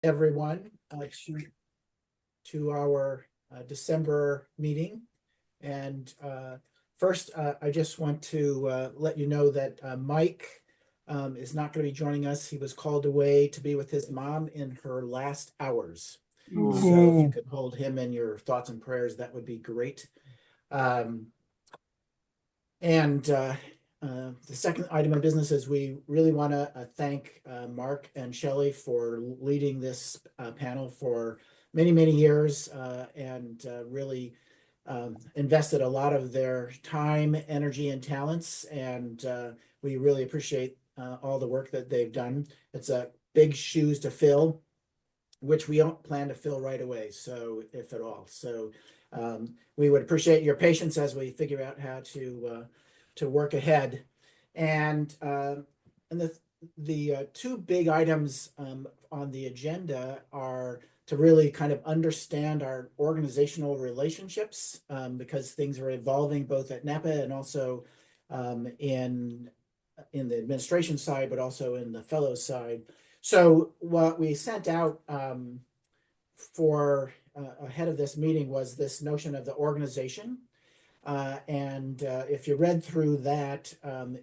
everyone to our December meeting. And first, I just want to let you know that Mike is not going to be joining us. He was called away to be with his mom in her last hours. So if you could hold him in your thoughts and prayers, that would be great. And the second item of business is we really want to thank Mark and Shelley for leading this panel for many, many years and really invested a lot of their time, energy, and talents. And we really appreciate all the work that they've done. It's a big shoes to fill, which we don't plan to fill right away, so if at all. So we would appreciate your patience as we figure out how to work ahead. And the two big items on the agenda are to really kind of understand our organizational relationships because things are evolving both at NAPA and also in the administration side, but also in the fellows side. So what we sent out for ahead of this meeting was this notion of the organization. And if you read through that,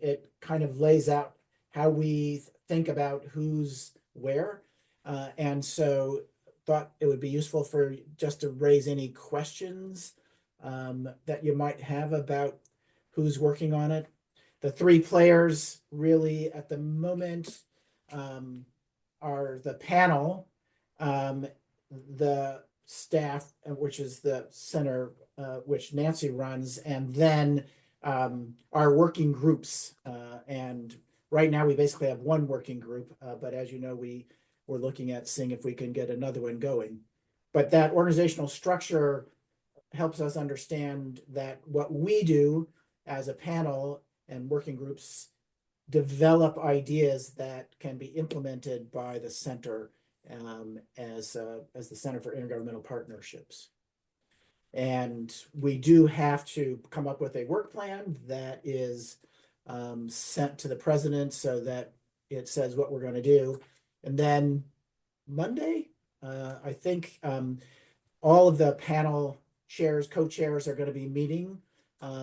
it kind of lays out how we think about who's where. And so thought it would be useful for just to raise any questions that you might have about who's working on it. The three players really at the moment are the panel, the staff, which is the center, which Nancy runs, and then our working groups. And right now we basically have one working group, but as you know, we're looking at seeing if we can get another one going. But that organizational structure helps us understand that what we do as a panel and working groups develop ideas that can be implemented by the center as the Center for Intergovernmental Partnerships. And we do have to come up with a work plan that is sent to the president so that it says what we're going to do. And then Monday, I think all of the panel chairs, co-chairs are going to be meeting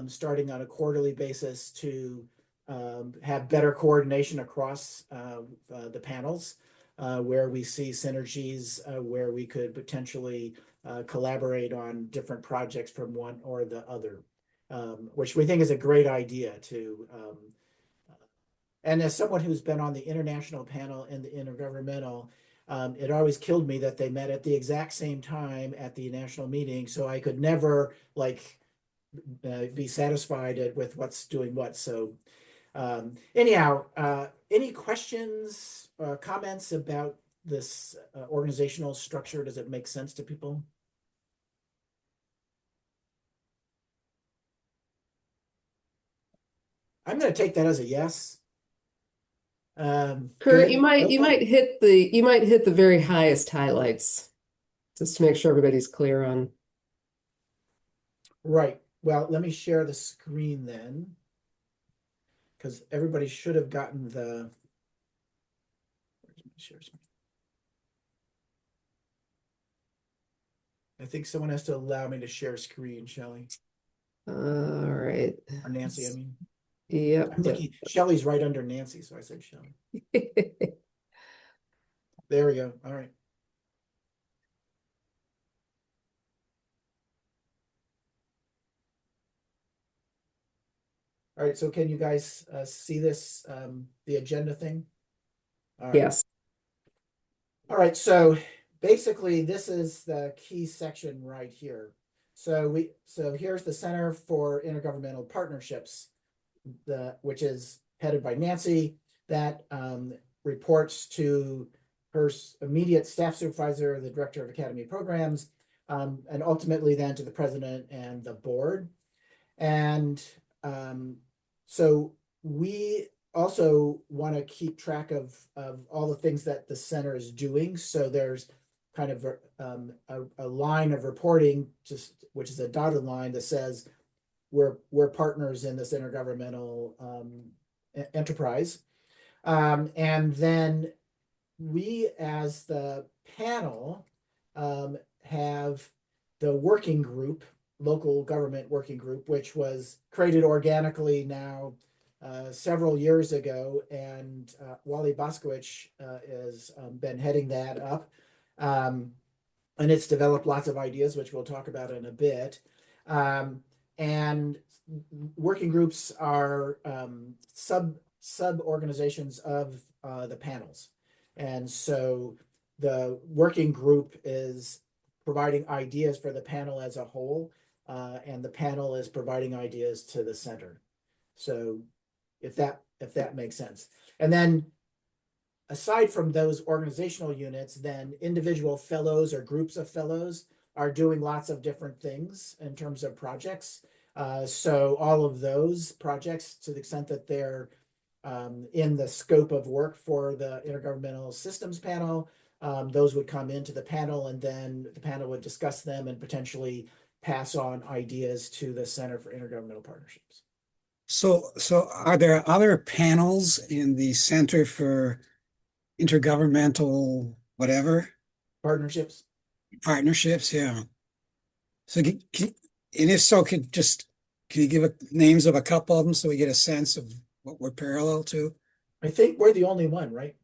starting on a quarterly basis to have better coordination across the panels where we see synergies, where we could potentially collaborate on different projects from one or the other, which we think is a great idea to. And as someone who's been on the international panel and the intergovernmental, it always killed me that they met at the exact same time at the national meeting. So I could never be satisfied with what's doing what. So anyhow, any questions or comments about this organizational structure? Does it make sense to people? I'm going to take that as a yes. Kurt, good. you might hit the very highest highlights just to make sure everybody's clear on. Right. Well, let me share the screen then, because everybody should have gotten the. Where's my share screen? I think someone has to allow me to share screen, Shelley. All right. Or Nancy, I mean. Yep. I'm thinking Shelley's right under Nancy, so I said Shelley. There we go. All right. All right, so can you guys see this, the agenda thing? All right. Yes. All right, so basically this is the key section right here. So here's the Center for Intergovernmental Partnerships, which is headed by Nancy, that reports to her immediate staff supervisor, the director of academy programs, and ultimately then to the president and the board. And so we also want to keep track of all the things that the center is doing. So there's kind of a line of reporting, which is a dotted line that says we're partners in this intergovernmental enterprise. And then we as the panel have the working group, local government working group, which was created organically now several years ago, and Wally Boskowicz has been heading that up. And it's developed lots of ideas, which we'll talk about in a bit. And working groups are sub organizations of the panels. And so the working group is providing ideas for the panel as a whole, and the panel is providing ideas to the center. So if that makes sense. And then aside from those organizational units, then individual fellows or groups of fellows are doing lots of different things in terms of projects. So all of those projects, to the extent that they're in the scope of work for the Intergovernmental Systems Panel, those would come into the panel, and then the panel would discuss them and potentially pass on ideas to the Center for Intergovernmental Partnerships. So are there other panels in the Center for Intergovernmental whatever Partnerships? partnerships? Yeah. So and if so, can you give names of a couple of them so we get a sense of what we're parallel to? I think we're the only one, right?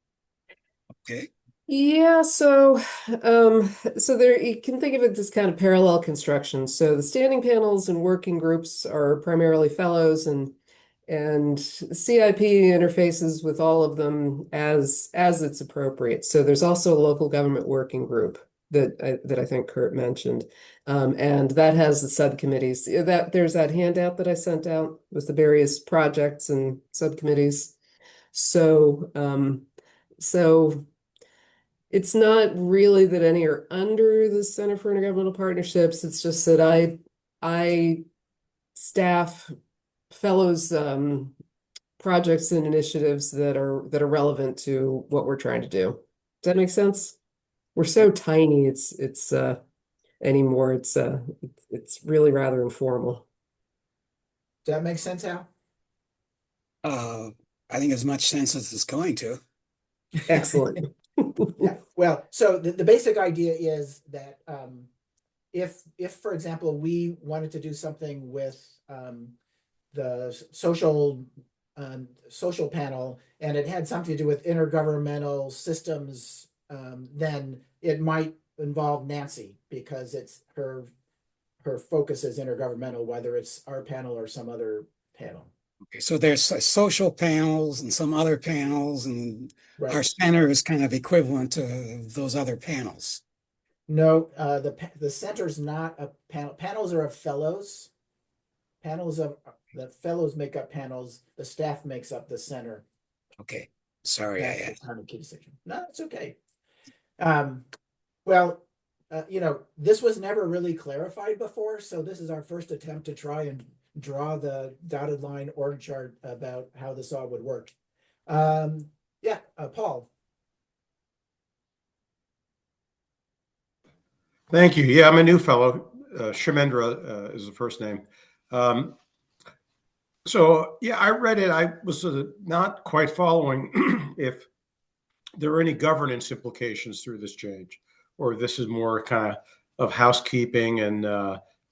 Okay. Yeah, so there you can think of it as kind of parallel construction. So the standing panels and working groups are primarily fellows, and CIP interfaces with all of them as it's appropriate. So there's also a local government working group that I think Kurt mentioned, and that has the subcommittees. There's that handout that I sent out with the various projects and subcommittees. So it's not really that any are under the Center for Intergovernmental Partnerships. It's just that I staff fellows projects and initiatives that are relevant to what we're trying to do. Does that make sense? We're so tiny. It's anymore. It's really rather informal. Does that make sense, Al? I think as much sense as it's going to. Excellent. Yeah. Well, so the basic idea is that if for example we wanted to do something with the social panel and it had something to do with intergovernmental systems, then it might involve Nancy because it's her focus is intergovernmental, whether it's our panel or some other panel. Okay, so there's social panels and some other panels, and Right. our center is kind of equivalent to those other panels. No, the center's not a panel. Panels are of fellows. The fellows make up panels. The staff makes up the center. Okay, sorry, That's I the kind of key distinction. No, it's okay. Well, this was never really clarified before, so this is our first attempt to try and draw the dotted line org chart about how this all would work. Yeah, Paul. Thank you. Yeah, I'm a new fellow. Shimendra is the first name. So yeah, I read it. I was not quite following if there are any governance implications through this change, or this is more kind of housekeeping and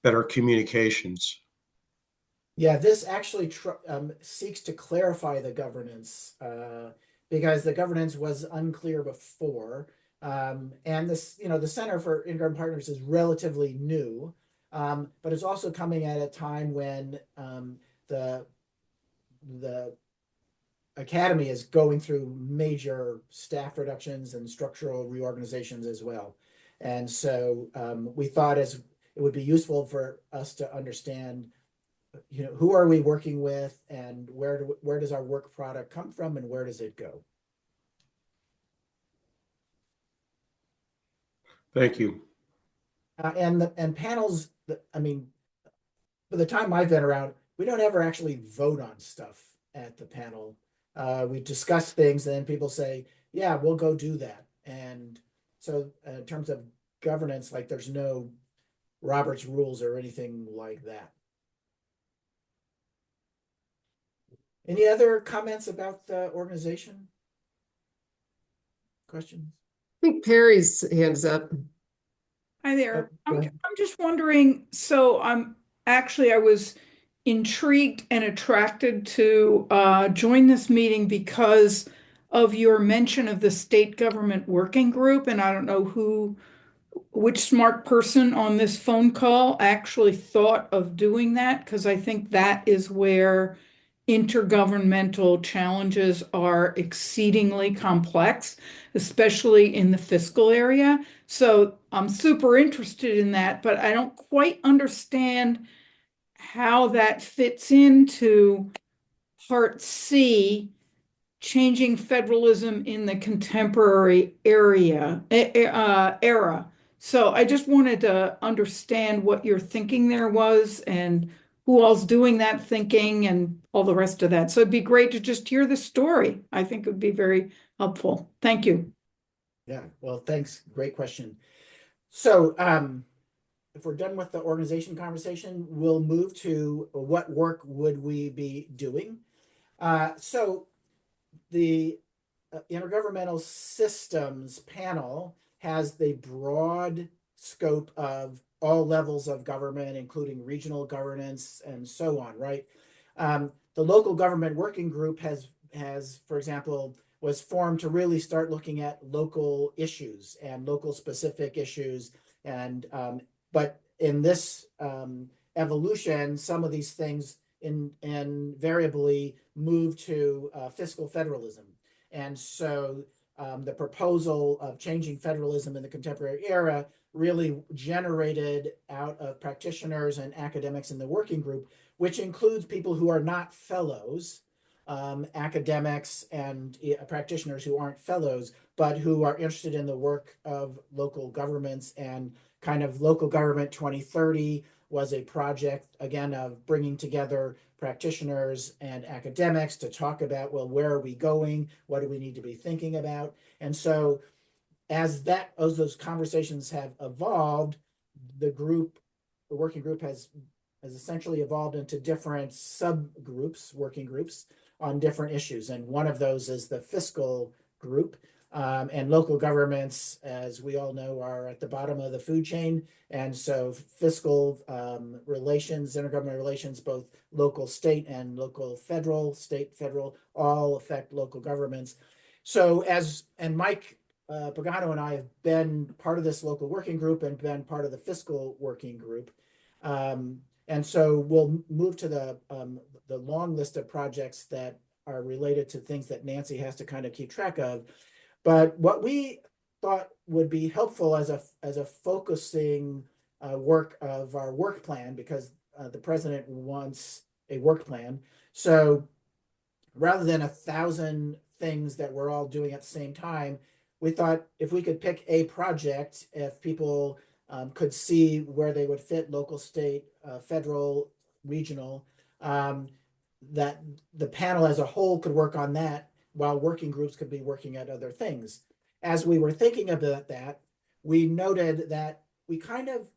better communications. Yeah, this actually seeks to clarify the governance because the governance was unclear before. And this, the Center for Intergovernmental Partners is relatively new, but it's also coming at a time when the Academy is going through major staff reductions and structural reorganizations as well. And so we thought it would be useful for us to understand, who are we working with and where does our work product come from and where does it go? Thank you. And panels, I mean, by the time I've been around, we don't ever actually vote on stuff at the panel. We discuss things and then people say, yeah, we'll go do that. And so in terms of governance, like there's no Robert's rules or anything like that. Any other comments about the organization? questions? I think Perry's hands up. Hi there. Oh, go I'm ahead. just wondering, so I was intrigued and attracted to join this meeting because of your mention of the state government working group, and I don't know which smart person on this phone call actually thought of doing that, because I think that is where intergovernmental challenges are exceedingly complex, especially in the fiscal area. So I'm super interested in that, but I don't quite understand how that fits into Part C, changing federalism in the contemporary era. So I just wanted to understand what your thinking there was and who all's doing that thinking and all the rest of that. So it'd be great to just hear the story. I think it would be very helpful. Thank you. Yeah, well, thanks. Great question. So, if we're done with the organization conversation, we'll move to what work would we be doing? So the Intergovernmental Systems panel has the broad scope of all levels of government, including regional governance and so on, right? The local government working group has, for example, was formed to really start looking at local issues and local specific issues. And but in this evolution, some of these things invariably move to fiscal federalism. And so the proposal of changing federalism in the contemporary era really generated out of practitioners and academics in the working group, which includes people who are not fellows, academics and practitioners who aren't fellows, but who are interested in the work of local governments. And kind of Local Government 2030 was a project, again, of bringing together practitioners and academics to talk about, well, where are we going? What do we need to be thinking about? And so as those conversations have evolved, the working group has essentially evolved into different subgroups, working groups on different issues. And one of those is the fiscal group. And local governments, as we all know, are at the bottom of the food chain. And so fiscal relations, intergovernmental relations, both local, state, and local, federal, state, federal, all affect local governments. So Mike Pagano and I have been part of this local working group and been part of the fiscal working group. And so we'll move to the long list of projects that are related to things that Nancy has to kind of keep track of. But what we thought would be helpful as a focusing work of our work plan, because the president wants a work plan. So rather than 1,000 things that we're all doing at the same time, we thought if we could pick a project, if people could see where they would fit, local, state, federal, regional, that the panel as a whole could work on that, while working groups could be working at other things. As we were thinking about that, we noted that we kind of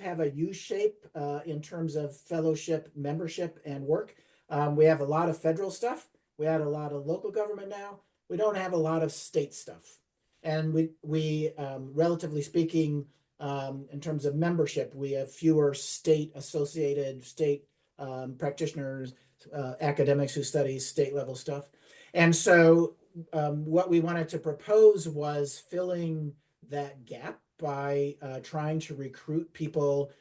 have a U shape in terms of fellowship, membership, and work. We have a lot of federal stuff. We had a lot of local government now. We don't have a lot of state stuff. And we relatively speaking, in terms of membership, we have fewer state-associated, state practitioners, academics who study state-level stuff. And so what we wanted to propose was filling that gap by trying to recruit people,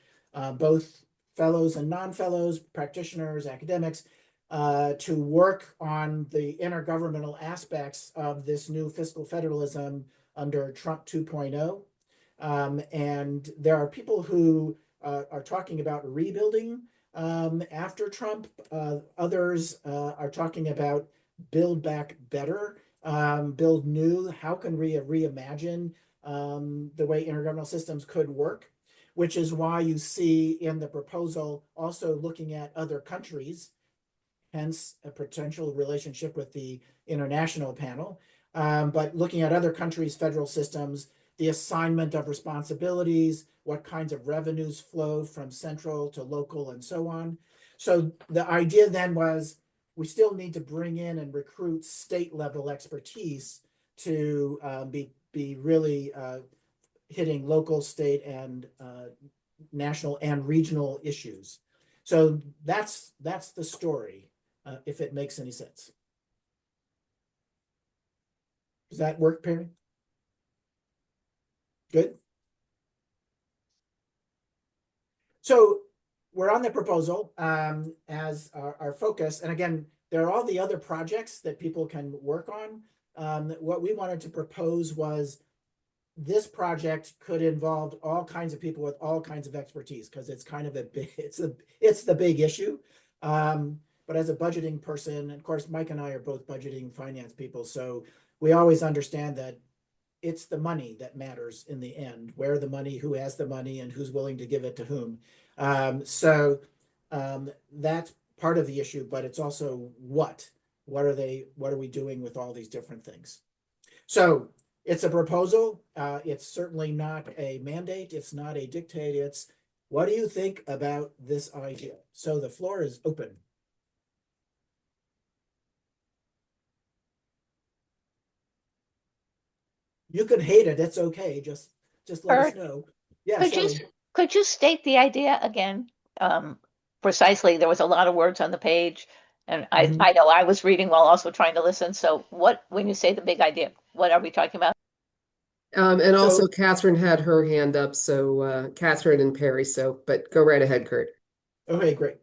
both fellows and non-fellows, practitioners, academics, to work on the intergovernmental aspects of this new fiscal federalism under Trump 2.0. And there are people who are talking about rebuilding after Trump. Others are talking about build back better, build new. How can we reimagine the way intergovernmental systems could work? Which is why you see in the proposal also looking at other countries, hence a potential relationship with the international panel, but looking at other countries' federal systems, the assignment of responsibilities, what kinds of revenues flow from central to local, and so on. So the idea then was we still need to bring in and recruit state level expertise, to be really hitting local, state, and national and regional issues. So that's the story, if it makes any sense. Does that work, Perry? Good. So we're on the proposal as our focus. And again, there are all the other projects that people can work on. What we wanted to propose was this project could involve all kinds of people with all kinds of expertise, because it's kind of a big, it's the big issue. But as a budgeting person, of course, Mike and I are both budgeting finance people, so we always understand that it's the money that matters in the end, where the money, who has the money, and who's willing to give it to whom. So that's part of the issue, but it's also what are we doing with all these different things? So it's a proposal. It's certainly not a mandate. It's not a dictate. It's, what do you think about this idea? So the floor is open. You can hate it. It's okay. Just let us know. Yeah, Could you state the idea again? Precisely. There was a lot of words on the page, and I know I was reading while also trying to listen. So when you say the big idea, what are we talking about? And also Catherine had her hand up, so Catherine and Perry, but go right ahead, Kurt. Okay, great.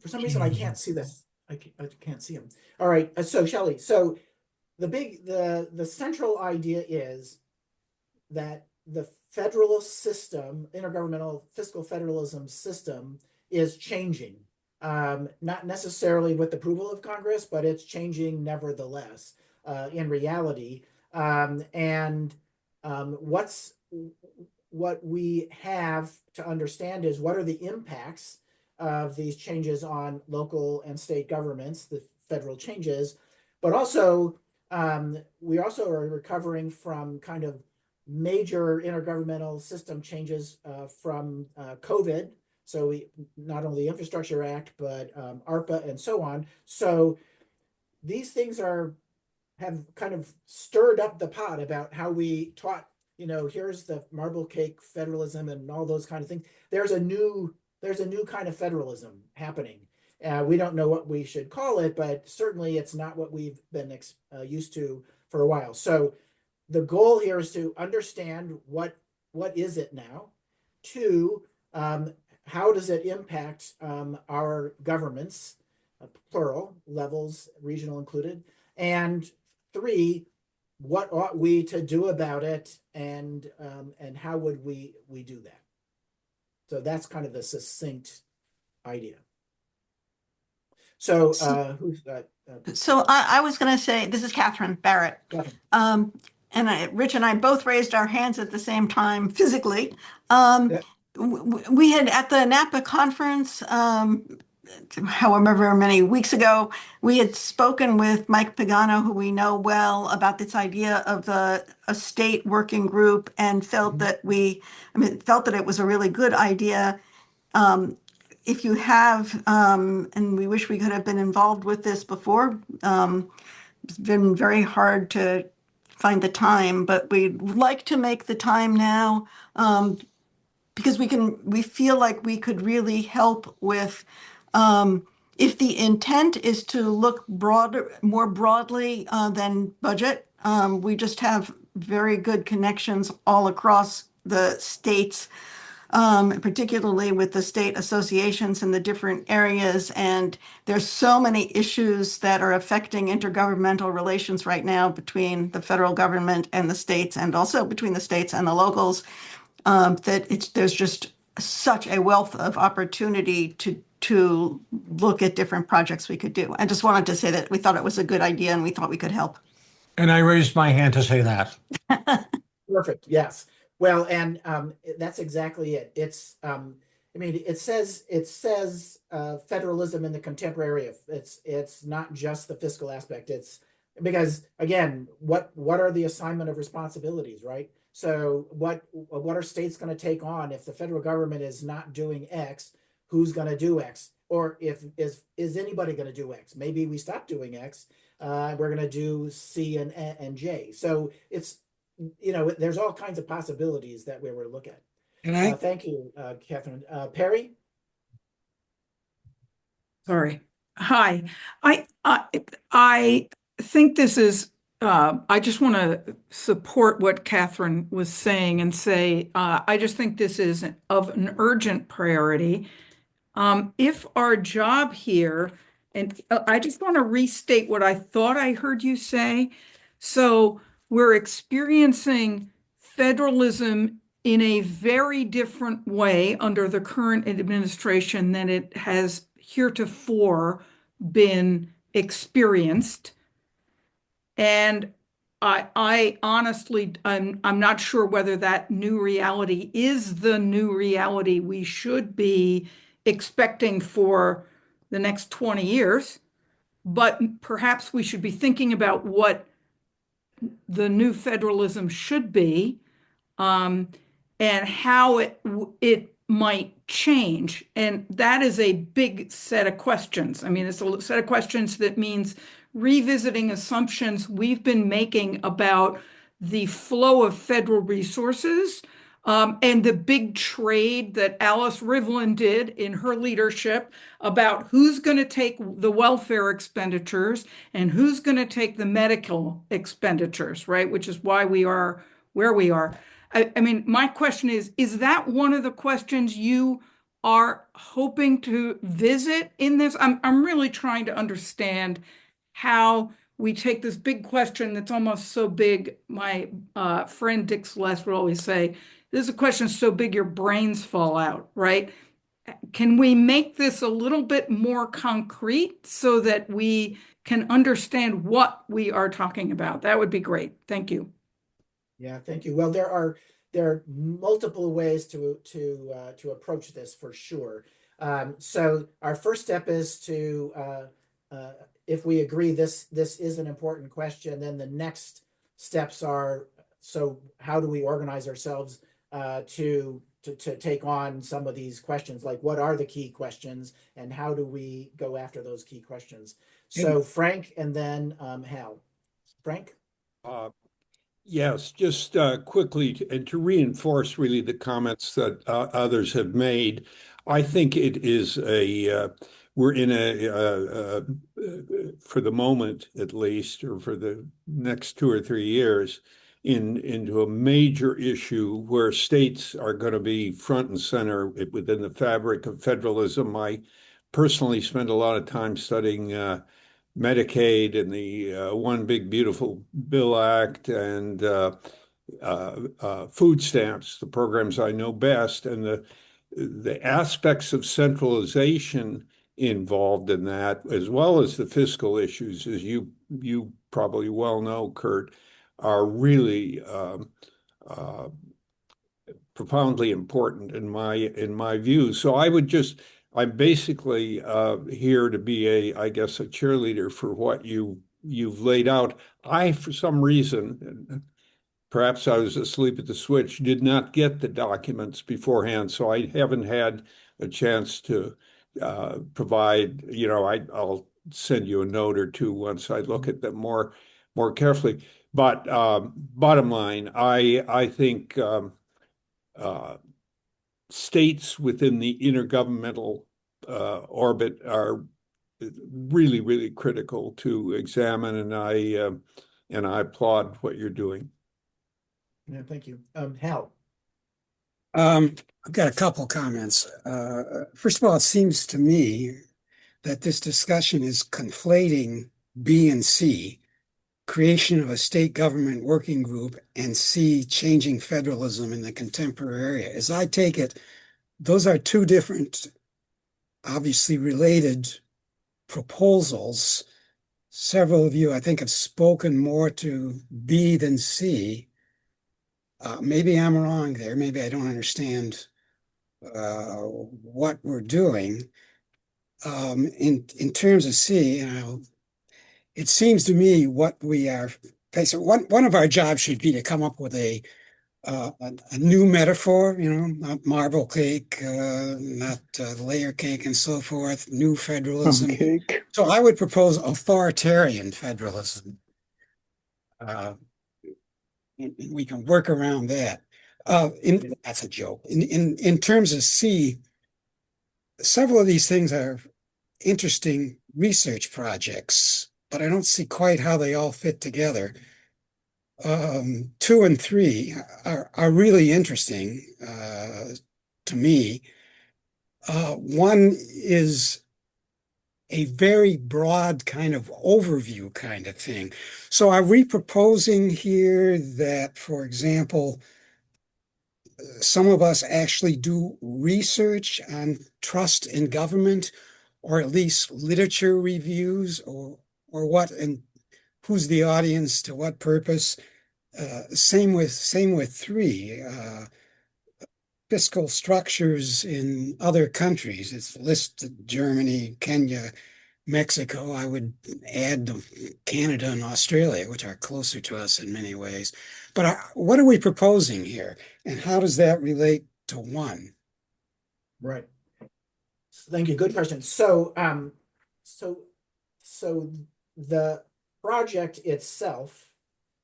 For some reason, I can't see this. I can't see them. All right, so Shelley, so the central idea is that the federalist system, intergovernmental fiscal federalism system, is changing. Not necessarily with the approval of Congress, but it's changing nevertheless in reality. What we have to understand is, what are the impacts of these changes on local and state governments, the federal changes, but also we also are recovering from kind of major intergovernmental system changes from COVID. So we not only the Infrastructure Act, but ARPA and so on. So these things have kind of stirred up the pot about how we taught, here's the marble cake federalism and all those kind of things. There's a new kind of federalism happening. We don't know what we should call it, but certainly it's not what we've been used to for a while. So the goal here is to understand what is it now. 2, how does it impact our governments, plural, levels, regional included, and 3, what ought we to do about it, and how would we do that? So that's kind of the succinct idea. So who's that? So I was going to say, this is Catherine Barrett. Catherine. And Rich and I both raised our hands at the same time physically. Yeah. We had at the Napa conference, however many weeks ago, we had spoken with Mike Pagano, who we know well, about this idea of a state working group, and felt that it was a really good idea. If you have, and we wish we could have been involved with this before, it's been very hard to find the time, but we'd like to make the time now, because we feel like we could really help with, if the intent is to look more broadly than budget. We just have very good connections all across the states, particularly with the state associations in the different areas. And there's so many issues that are affecting intergovernmental relations right now between the federal government and the states, and also between the states and the locals, that there's just such a wealth of opportunity to look at different projects we could do. I just wanted to say that we thought it was a good idea and we thought we could help. And I raised my hand to say that. Perfect. Yes. Well, and that's exactly it. It's it says federalism in the contemporary. It's not just the fiscal aspect. It's because, again, what are the assignment of responsibilities, right? So what are states going to take on if the federal government is not doing X? Who's going to do X? Or is anybody going to do X? Maybe we stop doing X, we're going to do C and J. So it's, there's all kinds of possibilities that we were looking at. And Thank you, Catherine. Perry? Sorry. Hi. I think this is, I just want to support what Catherine was saying and say, I just think this is of an urgent priority. If our job here, and I just want to restate what I thought I heard you say. So we're experiencing federalism in a very different way under the current administration than it has heretofore been experienced. And I honestly, I'm not sure whether that new reality is the new reality we should be expecting for the next 20 years, but perhaps we should be thinking about what the new federalism should be, and how it might change. And that is a big set of questions. I mean, it's a set of questions that means revisiting assumptions we've been making about the flow of federal resources, and the big trade that Alice Rivlin did in her leadership about who's going to take the welfare expenditures and who's going to take the medical expenditures, right? Which is why we are where we are. I mean, my question is that one of the questions you are hoping to visit in this? I'm really trying to understand how we take this big question that's almost so big. My friend Dick Celeste would always say, this is a question so big your brains fall out, right? Can we make this a little bit more concrete so that we can understand what we are talking about? That would be great. Thank you. Yeah, thank you. Well, there are multiple ways to approach this for sure. So our first step is to, if we agree this is an important question, then the next steps are, so how do we organize ourselves to take on some of these questions? Like, what are the key questions, and how do we go after those key questions? So Frank, and then Hal. Frank? Yes, just quickly, and to reinforce really the comments that others have made, I think it is we're in for the moment at least, or for the next 2 or 3 years, into a major issue where states are going to be front and center within the fabric of federalism. I personally spend a lot of time studying Medicaid and the One Big Beautiful Bill Act, and food stamps, the programs I know best, and the aspects of centralization involved in that, as well as the fiscal issues, as you probably well know, Kurt, are really profoundly important in my view. So I'm basically here to be I guess, a cheerleader for what you've laid out. I, for some reason, perhaps I was asleep at the switch, did not get the documents beforehand, so I haven't had a chance to provide. I'll send you a note or two once I look at them more carefully. But bottom line, I think states within the intergovernmental orbit are really, really critical to examine, and I applaud what you're doing. Yeah, thank you. Hal? I've got a couple comments. First of all, it seems to me that this discussion is conflating B and C, creation of a state government working group, and C, changing federalism in the contemporary era. As I take it, those are two different, obviously related proposals. Several of you, I think, have spoken more to B than C. Maybe I'm wrong there. Maybe I don't understand what we're doing. In terms of C, it seems to me what we are facing. One of our jobs should be to come up with a a new metaphor, not marble cake, not layer cake and so forth, new federalism. Cake. So I would propose authoritarian federalism. We can work around that. That's a joke. In terms of C, several of these things are interesting research projects, but I don't see quite how they all fit together. 2 and 3 are really interesting to me. One is a very broad kind of overview kind of thing. So are we proposing here that, for example, some of us actually do research on trust in government, or at least literature reviews, or what, and who's the audience, to what purpose? Same with 3. Fiscal structures in other countries. It's listed Germany, Kenya, Mexico. I would add Canada and Australia, which are closer to us in many ways. But what are we proposing here? And how does that relate to 1? Right. Thank you. Good question. So the project itself,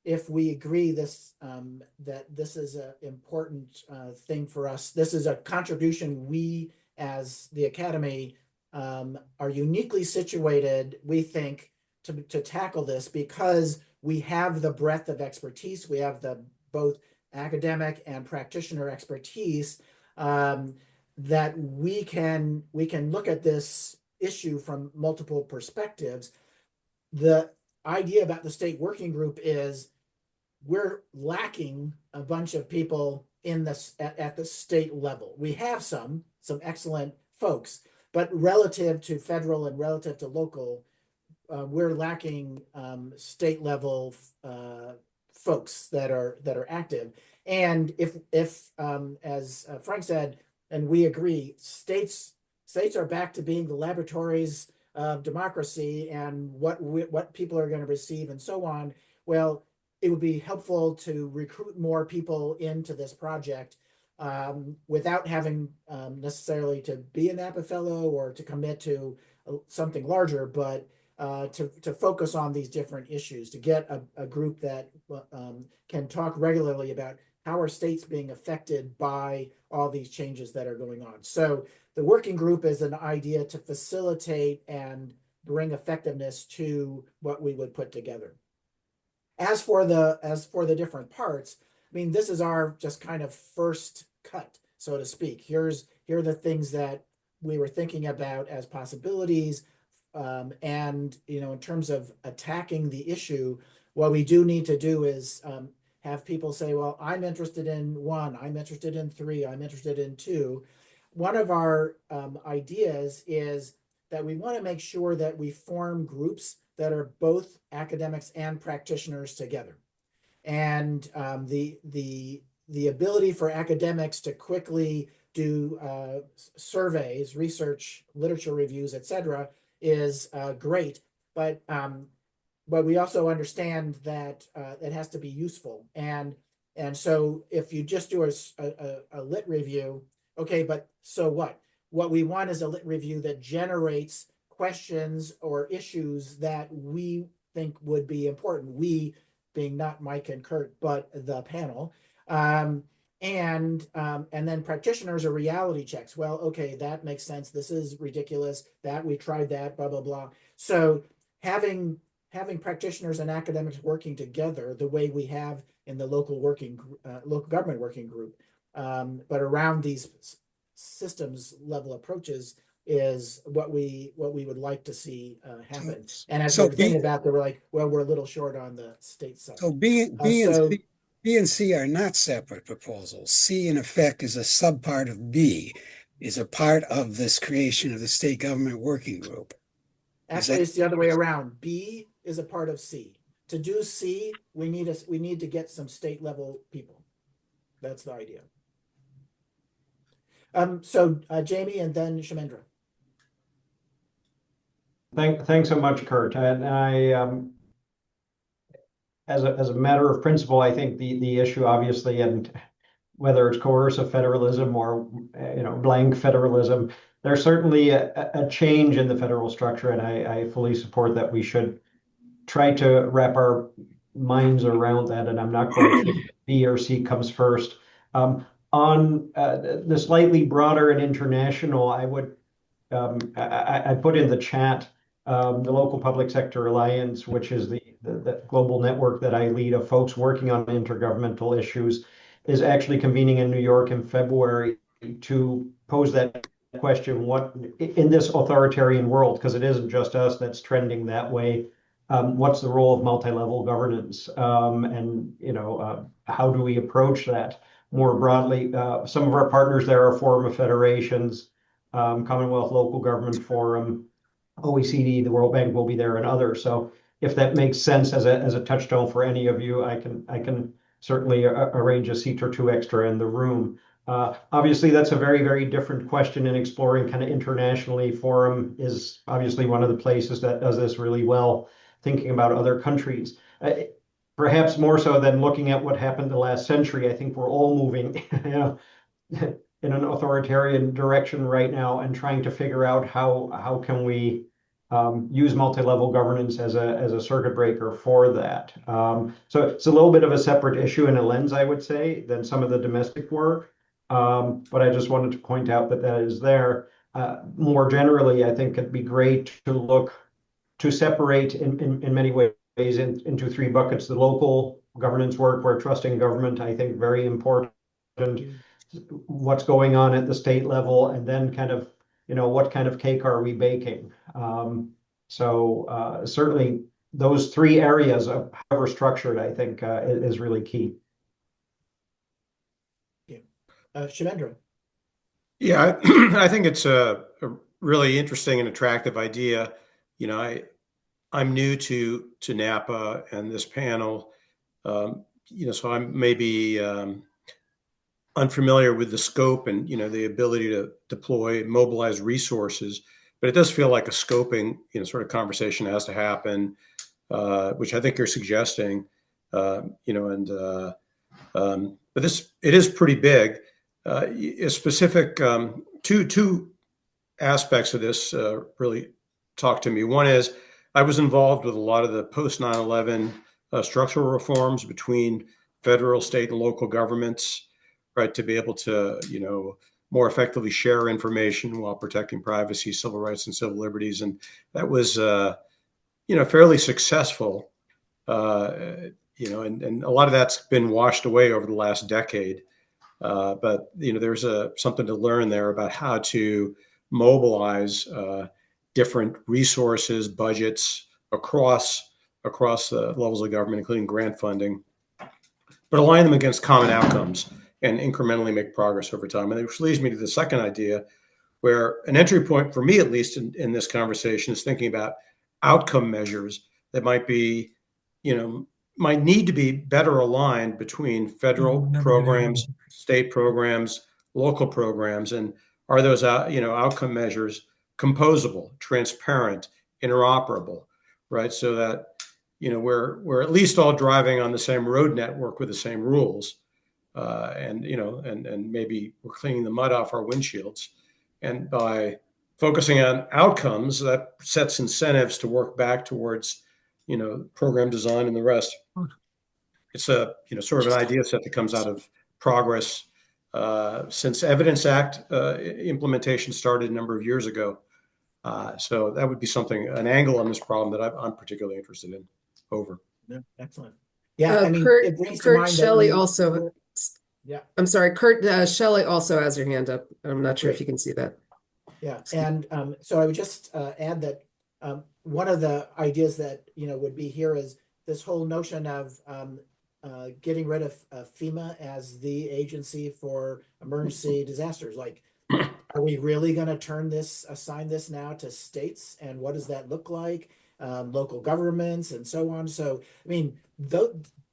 if we agree that this is an important thing for us, this is a contribution we as the Academy are uniquely situated, we think, to tackle this, because we have the breadth of expertise, we have the both academic and practitioner expertise, that we can look at this issue from multiple perspectives. The idea about the state working group is we're lacking a bunch of people in this at the state level. We have some excellent folks, but relative to federal and relative to local, we're lacking state level folks that are active. And if as Frank said, and we agree, states are back to being the laboratories of democracy and what people are going to receive and so on. Well, it would be helpful to recruit more people into this project without having necessarily to be an Napa Fellow or to commit to something larger, but to focus on these different issues, to get a group that can talk regularly about how are states being affected by all these changes that are going on. So the working group is an idea to facilitate and bring effectiveness to what we would put together. As for the different parts, I mean, this is our just kind of first cut, so to speak. Here are the things that we were thinking about as possibilities. And in terms of attacking the issue, what we do need to do is have people say, well, I'm interested in 1, I'm interested in 3, I'm interested in 2. One of our ideas is that we want to make sure that we form groups that are both academics and practitioners together. And the ability for academics to quickly do surveys, research, literature reviews, etc., is great. But we also understand that it has to be useful. And so if you just do a lit review, okay, but so what? What we want is a lit review that generates questions or issues that we think would be important. We being not Mike and Kurt, but the panel. And then practitioners are reality checks. Well, okay, that makes sense. This is ridiculous. That we tried that, blah, blah, blah. So having practitioners and academics working together the way we have in the local government working group, but around these systems level approaches is what we would like to see happen. And as we're thinking about that, we're like, well, we're a little short on the state side. So B and C are not separate proposals. C, in effect, is a subpart of B, is a part of this creation of the state government working group. Actually, it's the other way around. B is a part of C. To do C, we need to get some state level people. That's the idea. So Jamie and then Shamendra. Thanks so much, Kurt. And I, as a matter of principle, I think the issue obviously, and whether it's coercive federalism or blank federalism, there's certainly a change in the federal structure, and I fully support that we should try to wrap our minds around that, and I'm not quite sure B or C comes first. On the slightly broader and international, I put in the chat the Local Public Sector Alliance, which is the global network that I lead of folks working on intergovernmental issues, is actually convening in New York in February to pose that question: what in this authoritarian world, because it isn't just us that's trending that way, what's the role of multi-level governance, and how do we approach that more broadly? Some of our partners there are Forum of Federations, Commonwealth Local Government Forum, OECD, the World Bank will be there, and others. So if that makes sense as a touchstone for any of you, I can certainly arrange a seat or two extra in the room. Obviously, that's a very, very different question in exploring kind of internationally. Forum is obviously one of the places that does this really well, thinking about other countries. Perhaps more so than looking at what happened the last century, I think we're all moving in an authoritarian direction right now, and trying to figure out how can we use multi-level governance as a circuit breaker for that. So it's a little bit of a separate issue in a lens, I would say, than some of the domestic work. But I just wanted to point out that that is there. More generally, I think it'd be great to separate in many ways into three buckets: the local governance work, where trusting government, I think, very important, what's going on at the state level, and then kind of, what kind of cake are we baking? So certainly those three areas of however structured, I think, is really key. Shivendra. Yeah, I think it's a really interesting and attractive idea. I'm new to Napa and this panel, so I'm maybe unfamiliar with the scope and the ability to deploy, mobilize resources, but it does feel like a scoping sort of conversation has to happen, which I think you're suggesting, but it is pretty big. A specific two aspects of this really talk to me. One is I was involved with a lot of the post 9/11 structural reforms between federal, state, and local governments, right, to be able to more effectively share information while protecting privacy, civil rights, and civil liberties, and that was fairly successful. And a lot of that's been washed away over the last decade. But there's something to learn there about how to mobilize different resources, budgets across the levels of government, including grant funding, but align them against common outcomes and incrementally make progress over time. And which leads me to the second idea, where an entry point for me, at least in this conversation, is thinking about outcome measures that might need to be better aligned between federal programs, state programs, local programs, and are those outcome measures composable, transparent, interoperable, right? So that we're at least all driving on the same road network with the same rules, and maybe we're cleaning the mud off our windshields, and by focusing on outcomes, that sets incentives to work back towards program design and the rest. It's a sort of an idea set that comes out of progress since Evidence Act implementation started a number of years ago. So that would be an angle on this problem that I'm particularly interested in. Over. Yeah, excellent. Yeah, I mean, it brings to Kurt mind Shelley that also. Yeah. I'm sorry, Kurt Shelley also has your hand up. I'm not sure Great. if you can see that. Yeah, and so I would just add that one of the ideas that would be here is this whole notion of getting rid of FEMA as the agency for emergency disasters. Like, are we really going to assign this now to states, and what does that look like? Local governments and so on. So, I mean,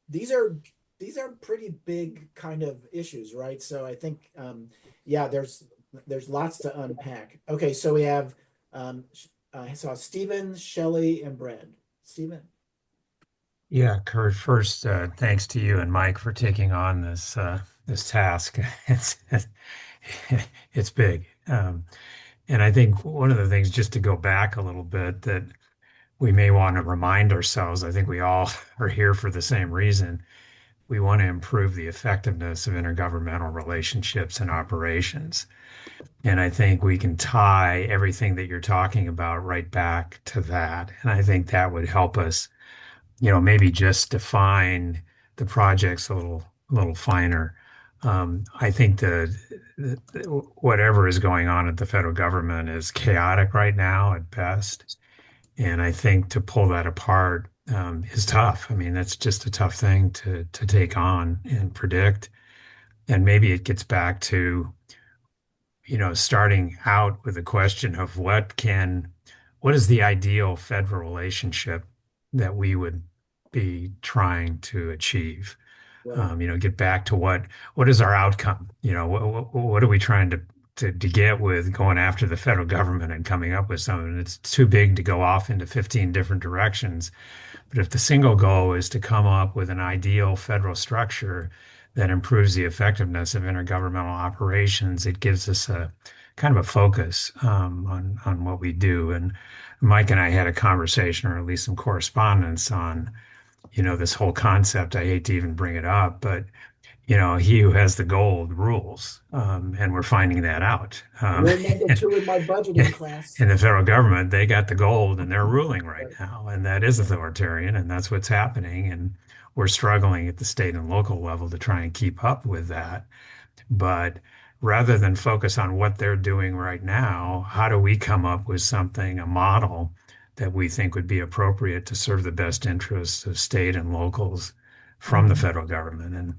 these are pretty big kind of issues, right? So I think, there's lots to unpack. Okay, so we have I saw Stephen, Shelley, and Brad. Stephen. Yeah, Kurt, first, thanks to you and Mike for taking on this this task. It's it's big. And I think one of the things, just to go back a little bit, that we may want to remind ourselves, I think we all are here for the same reason. We want to improve the effectiveness of intergovernmental relationships and operations. And I think we can tie everything that you're talking about right back to that. And I think that would help us, maybe just define the projects a little finer. I think whatever is going on at the federal government is chaotic right now at best. And I think to pull that apart is tough. I mean, that's just a tough thing to take on and predict. And maybe it gets back to, starting out with a question of what is the ideal federal relationship that we would be trying to achieve? Right. Get back to what is our outcome? What are we trying to get with going after the federal government and coming up with something? It's too big to go off into 15 different directions. But if the single goal is to come up with an ideal federal structure that improves the effectiveness of intergovernmental operations, it gives us a kind of a focus on what we do. And Mike and I had a conversation, or at least some correspondence on, this whole concept. I hate to even bring it up, but he who has the gold rules, and we're finding that out. Rule number two in my budgeting class. In the federal government, they got the gold and they're ruling right Right. now, and that is authoritarian, and that's what's happening. And we're struggling at the state and local level to try and keep up with that. But rather than focus on what they're doing right now, how do we come up with something, a model that we think would be appropriate to serve the best interests of state and locals from the federal government? And,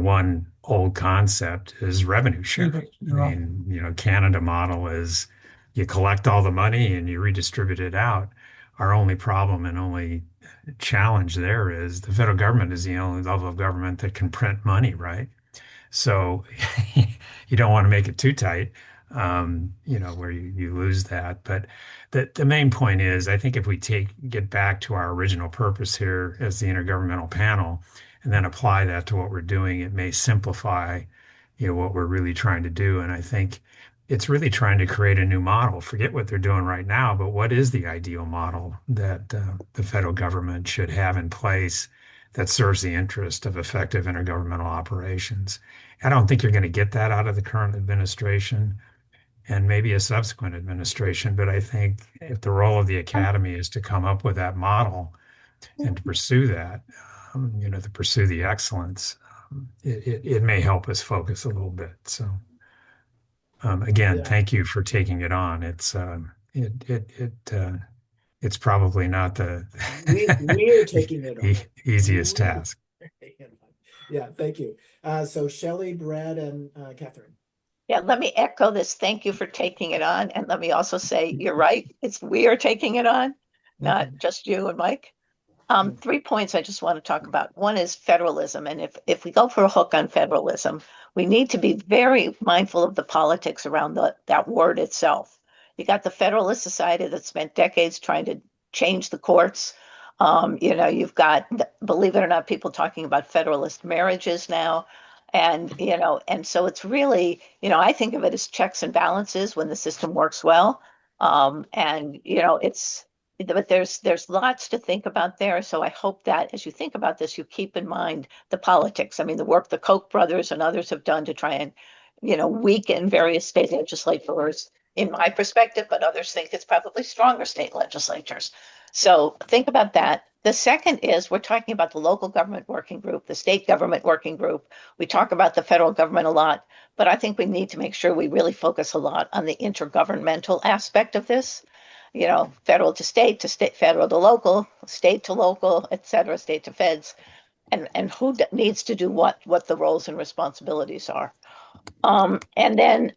one old concept is revenue sharing. I mean, Canada model is you collect all the money and you redistribute it out. Our only problem and only challenge there is the federal government is the only level of government that can print money, right? So you don't want to make it too tight, where you lose that. But the main point is, I think if we get back to our original purpose here as the Intergovernmental Panel, and then apply that to what we're doing, it may simplify, what we're really trying to do. And I think it's really trying to create a new model. Forget what they're doing right now, but what is the ideal model that the federal government should have in place that serves the interest of effective intergovernmental operations? I don't think you're going to get that out of the current administration and maybe a subsequent administration, but I think if the role of the academy is to come up with that model and to pursue that, to pursue the excellence, it may help us focus a little bit. So, again, Yeah. thank you for taking it on. It's probably not We're taking it on. easiest We- task. Yeah, thank you. So Shelley, Brad, and Catherine. Yeah, let me echo this. Thank you for taking it on. And let me also say, you're right. We are taking it on, not just you and Mike. 3 points I just want to talk about. One is federalism. And if we go for a hook on federalism, we need to be very mindful of the politics around that word itself. You got the Federalist Society that spent decades trying to change the courts. You've got, believe it or not, people talking about federalist marriages now. And, and so it's really, I think of it as checks and balances when the system works well. But there's lots to think about there. So I hope that as you think about this, you keep in mind the politics. I mean, the work the Koch brothers and others have done to try and, weaken various state legislatures, in my perspective, but others think it's probably stronger state legislatures. So think about that. The second is we're talking about the local government working group, the state government working group. We talk about the federal government a lot, but I think we need to make sure we really focus a lot on the intergovernmental aspect of this. Federal to state, federal to local, state to local, et cetera, state to feds, and who needs to do what the roles and responsibilities are. And then,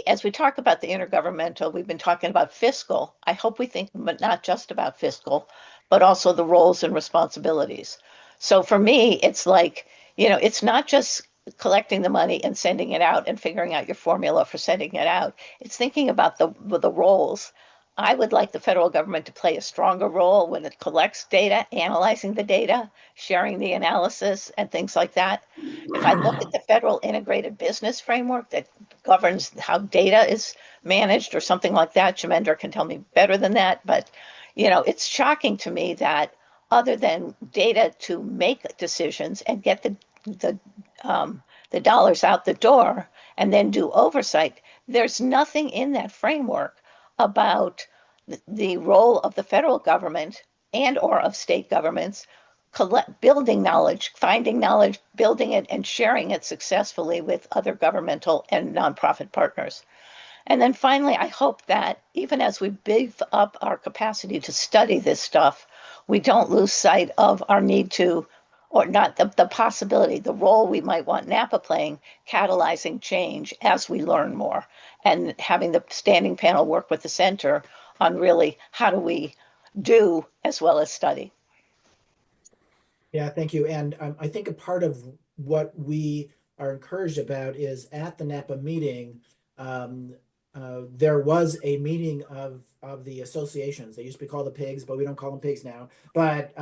as we talk about the intergovernmental, we've been talking about fiscal. I hope we think but not just about fiscal, but also the roles and responsibilities. So for me, it's like, it's not just collecting the money and sending it out and figuring out your formula for sending it out. It's thinking about the roles. I would like the federal government to play a stronger role when it collects data, analyzing the data, sharing the analysis, and things like that. If I look at the federal integrated business framework that governs how data is managed or something like that, Jamender can tell me better than that. But, it's shocking to me that other than data to make decisions and get the dollars out the door and then do oversight, there's nothing in that framework about the role of the federal government and or of state governments building knowledge, finding knowledge, building it, and sharing it successfully with other governmental and nonprofit partners. And then finally, I hope that even as we beef up our capacity to study this stuff, we don't lose sight of our need to, or not the possibility, the role we might want NAPA playing, catalyzing change as we learn more, and having the standing panel work with the center on really how do we do as well as study. Yeah, thank you. And I think a part of what we are encouraged about is at the NAPA meeting, there was a meeting of the associations. They used to be called the pigs, but we don't call them pigs now. But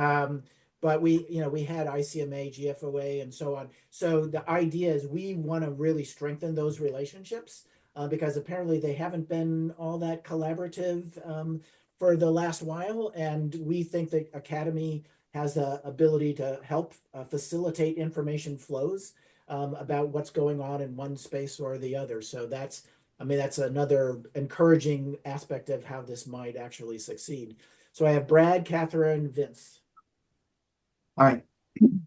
we had ICMA, GFOA, and so on. So the idea is we want to really strengthen those relationships because apparently they haven't been all that collaborative for the last while. And we think the Academy has the ability to help facilitate information flows about what's going on in one space or the other. So that's another encouraging aspect of how this might actually succeed. So I have Brad, Catherine, Vince. All right.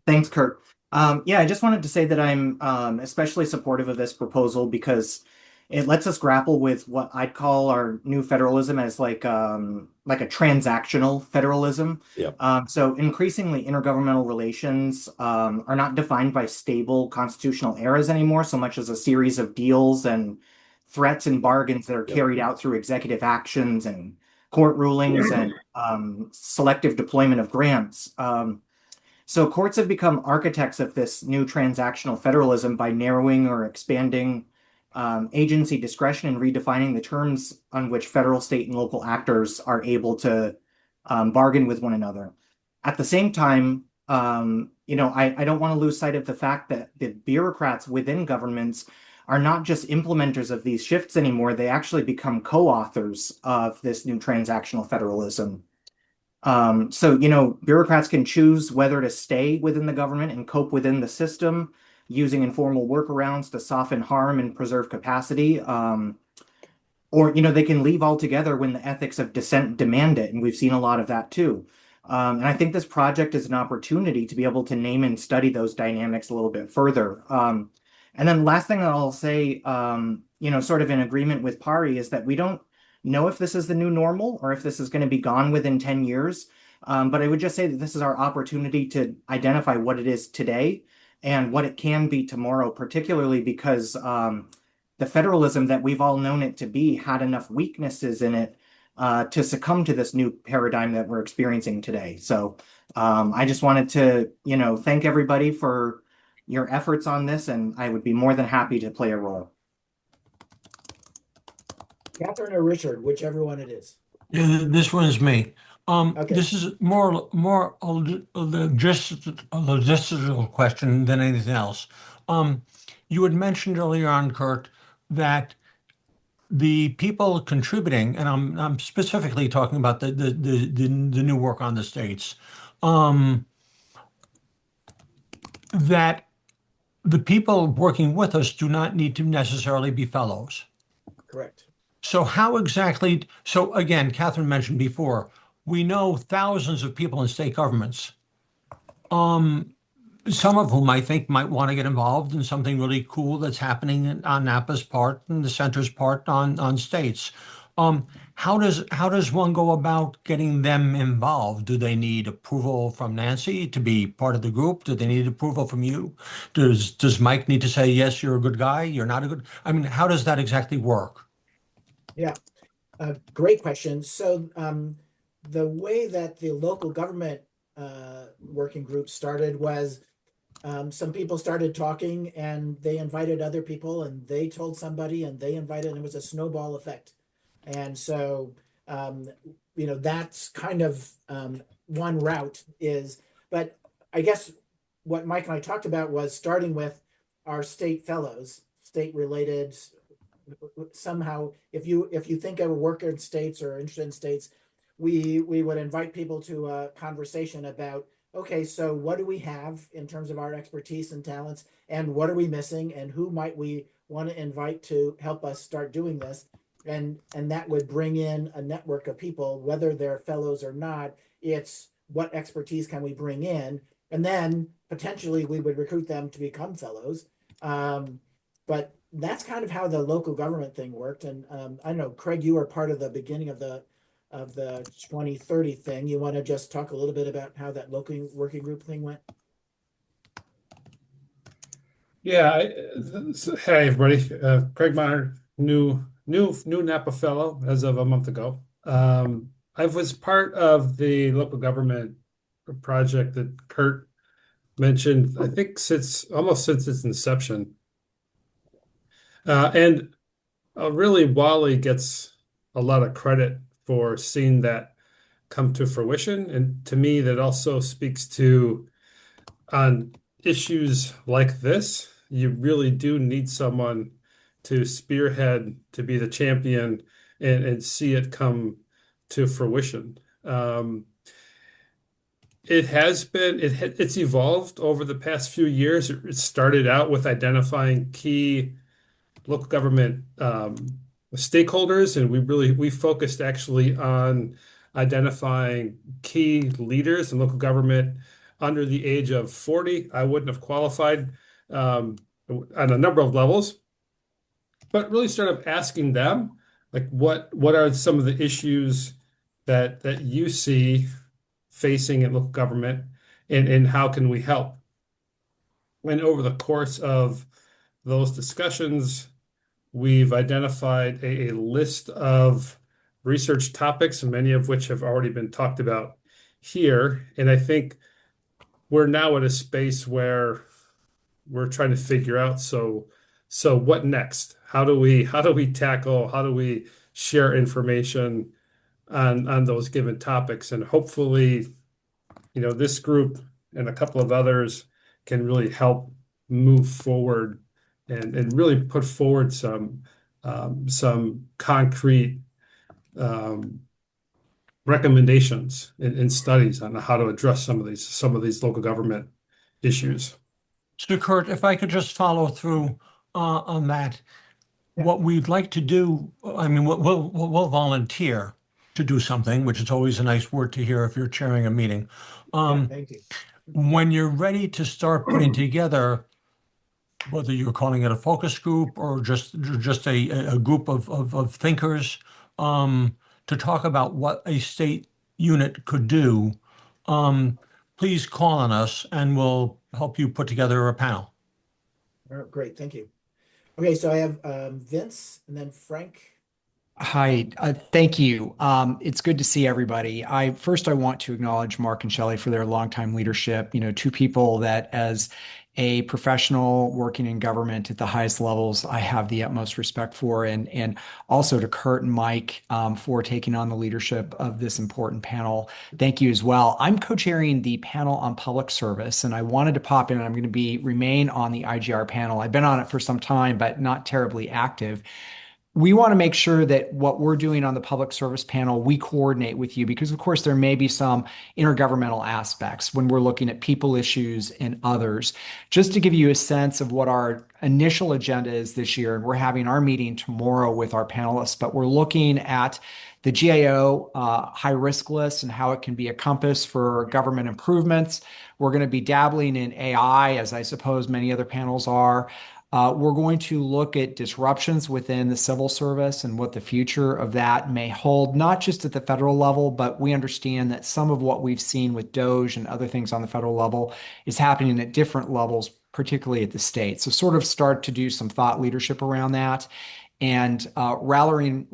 Thanks, Kurt. Yeah, I just wanted to say that I'm especially supportive of this proposal because it lets us grapple with what I'd call our new federalism as like a transactional federalism. Yep. So increasingly intergovernmental relations are not defined by stable constitutional eras anymore, so much as a series of deals and threats and bargains that are carried out through executive actions and court rulings and selective deployment of grants. So courts have become architects of this new transactional federalism by narrowing or expanding agency discretion and redefining the terms on which federal, state, and local actors are able to bargain with one another. At the same time, I don't want to lose sight of the fact that the bureaucrats within governments are not just implementers of these shifts anymore. They actually become co-authors of this new transactional federalism. So, bureaucrats can choose whether to stay within the government and cope within the system using informal workarounds to soften harm and preserve capacity. Or, they can leave altogether when the ethics of dissent demand it. And we've seen a lot of that too. And I think this project is an opportunity to be able to name and study those dynamics a little bit further. And then last thing that I'll say, sort of in agreement with Pari, is that we don't know if this is the new normal or if this is going to be gone within 10 years. But I would just say that this is our opportunity to identify what it is today and what it can be tomorrow, particularly because the federalism that we've all known it to be had enough weaknesses in it to succumb to this new paradigm that we're experiencing today. So I just wanted to, thank everybody for your efforts on this, and I would be more than happy to play a role. Catherine or Richard, whichever one it is. Yeah, this one is me. Okay. This is more a logistical question than anything else. You had mentioned earlier on, Kurt, that the people contributing, and I'm specifically talking about the new work on the states, that the people working with us do not need to necessarily be fellows. Correct. So how exactly, so again, Catherine mentioned before, we know thousands of people in state governments, some of whom I think might want to get involved in something really cool that's happening on NAPA's part and the center's part on states. How does one go about getting them involved? Do they need approval from Nancy to be part of the group? Do they need approval from you? Does Mike need to say, yes, you're a good guy, you're not a good, I mean, how does that exactly work? Yeah, great question. So the way that the local government working group started was some people started talking and they invited other people and they told somebody and they invited, and it was a snowball effect. And so That's kind of one route is, but I guess what Mike and I talked about was starting with our state fellows, state related. Somehow, if you think of a worker in states or interested in states, we would invite people to a conversation about, okay, so what do we have in terms of our expertise and talents, and what are we missing, and who might we want to invite to help us start doing this, and that would bring in a network of people, whether they're fellows or not. It's what expertise can we bring in, and then potentially we would recruit them to become fellows. But that's kind of how the local government thing worked. And I don't know, Craig, you were part of the beginning of the 2030 thing. You want to just talk a little bit about how that local working group thing went? Yeah. Hey, everybody. Craig Meyer, new Napa fellow as of a month ago. I was part of the local government project that Kurt mentioned, I think almost since its inception. And really, Wally gets a lot of credit for seeing that come to fruition. And to me, that also speaks to on issues like this, you really do need someone to spearhead, to be the champion and see it come to fruition. It's evolved over the past few years. It started out with identifying key local government stakeholders, and we focused actually on identifying key leaders in local government under the age of 40. I wouldn't have qualified on a number of levels, but really started asking them, like, what are some of the issues that you see facing in local government, and how can we help? And over the course of those discussions, we've identified a list of research topics, many of which have already been talked about here. And I think we're now at a space where we're trying to figure out, so what next? How do we tackle, how do we share information on those given topics? And hopefully, this group and a couple of others can really help move forward and really put forward some concrete recommendations and studies on how to address some of these local government issues. So Kurt, if I could just follow through on that, Yeah. what we'd like to do, I mean, we'll volunteer to do something, which is always a nice word to hear if you're chairing a meeting. Yeah, thank you. When you're ready to start putting together, whether you're calling it a focus group or just a group of thinkers, to talk about what a state unit could do, please call on us and we'll help you put together a panel. All right, great, thank you. Okay, so I have Vince and then Frank. Hi, thank you. It's good to see everybody. I want to acknowledge Mark and Shelley for their longtime leadership. Two people that, as a professional working in government at the highest levels, I have the utmost respect for, and also to Kurt and Mike for taking on the leadership of this important panel. Thank you as well. I'm co-chairing the panel on public service, and I wanted to pop in. And I'm going to remain on the IGR panel. I've been on it for some time, but not terribly active. We want to make sure that what we're doing on the public service panel, we coordinate with you because, of course, there may be some intergovernmental aspects when we're looking at people issues and others. Just to give you a sense of what our initial agenda is this year, and we're having our meeting tomorrow with our panelists, but we're looking at the GAO high risk list and how it can be a compass for government improvements. We're going to be dabbling in AI, as I suppose many other panels are. We're going to look at disruptions within the civil service and what the future of that may hold, not just at the federal level, but we understand that some of what we've seen with DOGE and other things on the federal level is happening at different levels, particularly at the state. So sort of start to do some thought leadership around that. and rallying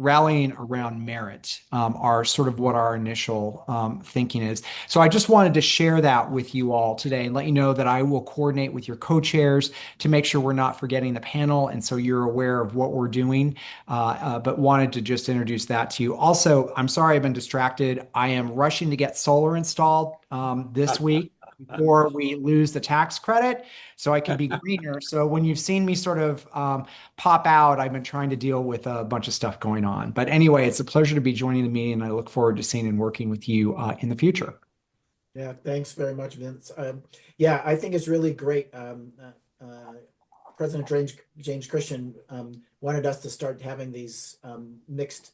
around merit are sort of what our initial thinking is. So I just wanted to share that with you all today and let you know that I will coordinate with your co-chairs to make sure we're not forgetting the panel, and so you're aware of what we're doing, but wanted to just introduce that to you. Also, I'm sorry I've been distracted. I am rushing to get solar installed this week before we lose the tax credit, so I can be greener. So when you've seen me sort of pop out, I've been trying to deal with a bunch of stuff going on. But anyway, it's a pleasure to be joining the meeting, and I look forward to seeing and working with you in the future. Yeah, thanks very much, Vince. Yeah, I think it's really great. President James Christian wanted us to start having these mixed,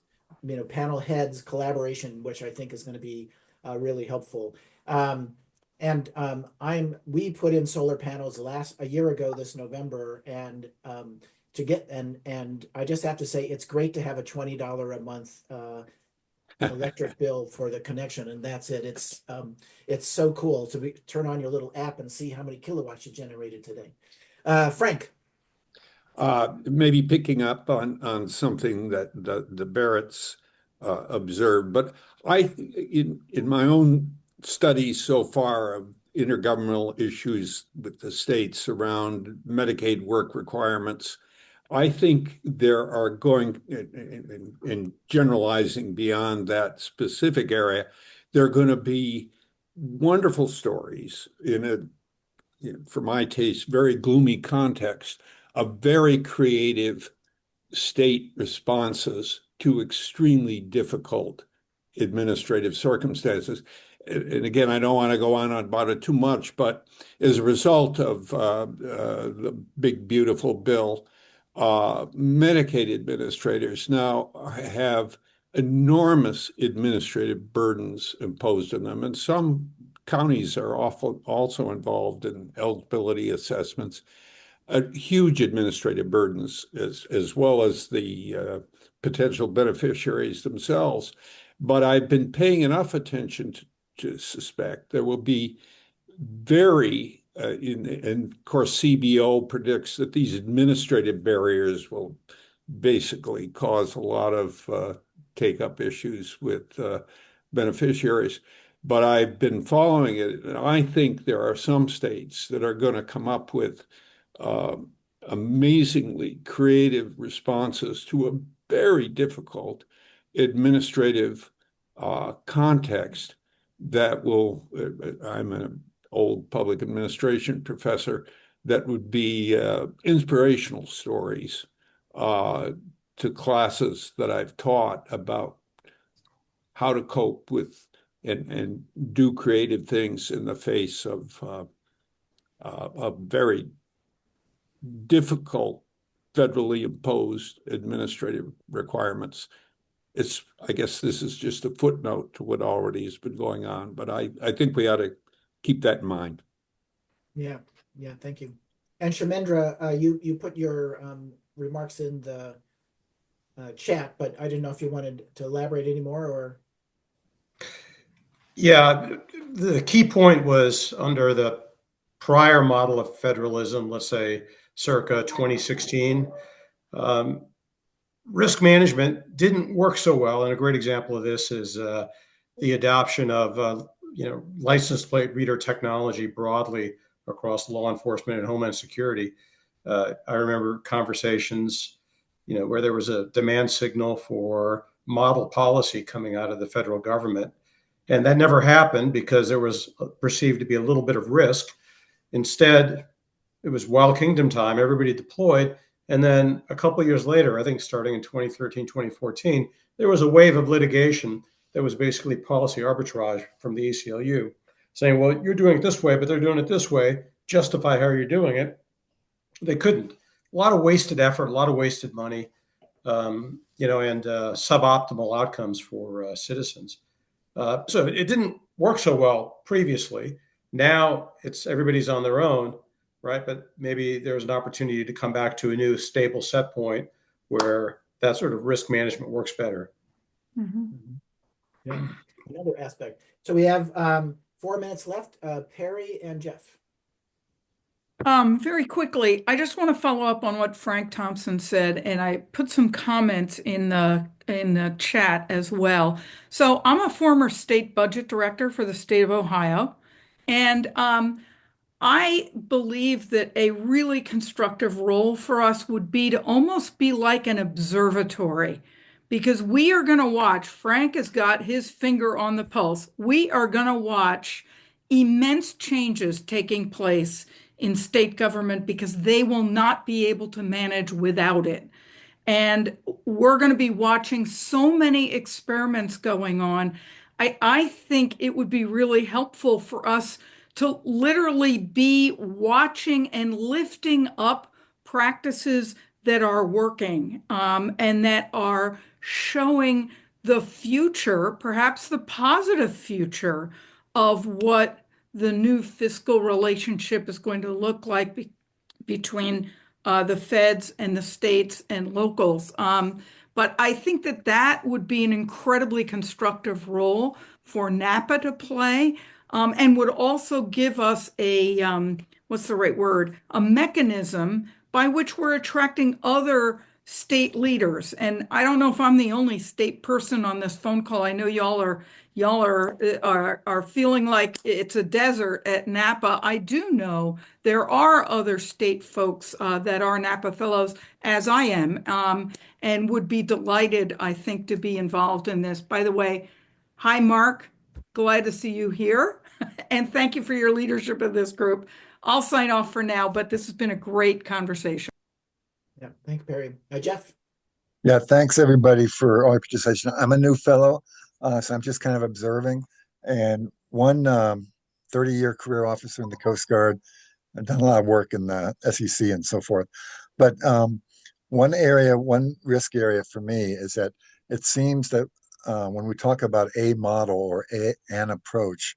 panel heads collaboration, which I think is going to be really helpful. We put in solar panels a year ago this November, and I just have to say it's great to have a $20 a month electric bill for the connection, and that's it. It's so cool to turn on your little app and see how many kilowatts you generated today. Frank. Maybe picking up on something that the Barretts observed, but in my own studies so far of intergovernmental issues with the states around Medicaid work requirements, I think there are going, in generalizing beyond that specific area, there are going to be wonderful stories in for my taste, very gloomy context of very creative state responses to extremely difficult administrative circumstances. And again, I don't want to go on about it too much, but as a result of the big, beautiful bill, Medicaid administrators now have enormous administrative burdens imposed on them. And some counties are also involved in eligibility assessments, huge administrative burdens, as well as the potential beneficiaries themselves. But I've been paying enough attention to suspect there will be and of course, CBO predicts that these administrative barriers will basically cause a lot of take-up issues with beneficiaries. But I've been following it, and I think there are some states that are going to come up with amazingly creative responses to a very difficult administrative context that will, I'm an old public administration professor, that would be inspirational stories to classes that I've taught about how to cope with and do creative things in the face of very difficult federally imposed administrative requirements. I guess this is just a footnote to what already has been going on, but I think we ought to keep that in mind. Yeah, thank you. And Shamendra, you put your remarks in the chat, but I didn't know if you wanted to elaborate anymore or. Yeah, the key point was under the prior model of federalism, let's say circa 2016, risk management didn't work so well. And a great example of this is the adoption of license plate reader technology broadly across law enforcement and homeland security. I remember conversations, where there was a demand signal for model policy coming out of the federal government. And that never happened because there was perceived to be a little bit of risk. Instead, it was Wild Kingdom time, everybody deployed. And then a couple of years later, I think starting in 2013, 2014, there was a wave of litigation that was basically policy arbitrage from the ACLU saying, well, you're doing it this way, but they're doing it this way. Justify how you're doing it. They couldn't. A lot of wasted effort, a lot of wasted money, and suboptimal outcomes for citizens. So it didn't work so well previously. Now everybody's on their own, right? But maybe there's an opportunity to come back to a new stable set point where that sort of risk management works better. Mm-hmm. Yeah, another aspect. So we have 4 minutes left. Perry and Jeff. Very quickly, I just want to follow up on what Frank Thompson said, and I put some comments in the chat as well. So I'm a former state budget director for the state of Ohio, and I believe that a really constructive role for us would be to almost be like an observatory, because we are going to watch. Frank has got his finger on the pulse. We are going to watch immense changes taking place in state government because they will not be able to manage without it. And we're going to be watching so many experiments going on. I think it would be really helpful for us to literally be watching and lifting up practices that are working, and that are showing the future, perhaps the positive future of what the new fiscal relationship is going to look like between the feds and the states and locals. But I think that that would be an incredibly constructive role for NAPA to play, and would also give us a, what's the right word? A mechanism by which we're attracting other state leaders. And I don't know if I'm the only state person on this phone call. I know y'all are feeling like it's a desert at Napa. I do know there are other state folks that are Napa Fellows, as I am, and would be delighted, I think, to be involved in this. By the way, hi, Mark. Glad to see you here. And thank you for your leadership of this group. I'll sign off for now, but this has been a great conversation. Yeah, thank you, Perry. Jeff? Yeah, thanks everybody for all your participation. I'm a new fellow, so I'm just kind of observing. And one 30-year career officer in the Coast Guard. I've done a lot of work in the SEC and so forth. But one risk area for me is that it seems that when we talk about a model or an approach,